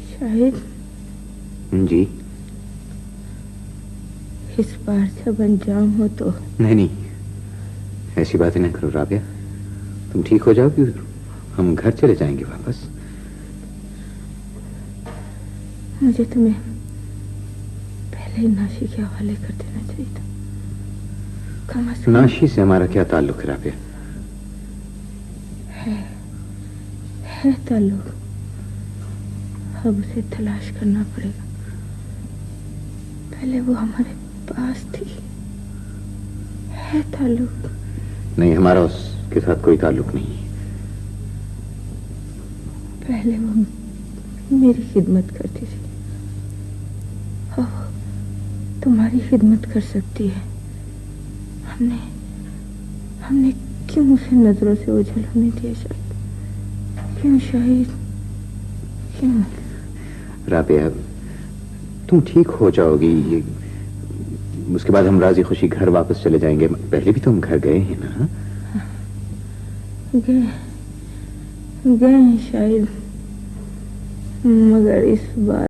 [SPEAKER 6] शाहिद
[SPEAKER 11] जी,
[SPEAKER 6] इस बार जब अंजाम हो तो
[SPEAKER 11] नहीं, ऐसी बातें ना करो राबिया। तुम ठीक हो जाओगी, हम घर चले जाएंगे वापस।
[SPEAKER 6] मुझे तुम्हें पहले ही नाशी के हवाले कर देना चाहिए था। कम से कम
[SPEAKER 11] नाशी से हमारा क्या ताल्लुक है राबिया?
[SPEAKER 6] है ताल्लुक, अब उसे तलाश करना पड़ेगा। पहले वो हमारे पास थी। है ताल्लुक?
[SPEAKER 11] नहीं, हमारा उसके साथ कोई ताल्लुक नहीं है।
[SPEAKER 6] पहले वो मेरी खिदमत करती थी, अब तुम्हारी खिदमत कर सकती है। हमने क्यों उसे नजरों से ओझल होने दिया? शायद क्यों शाहिद, क्यों?
[SPEAKER 11] राबिया, तुम ठीक हो जाओगी। ये उसके बाद हम राजी खुशी घर वापस चले जाएंगे। पहले भी तो हम घर गए हैं ना?
[SPEAKER 6] गए हैं शायद, मगर इस बार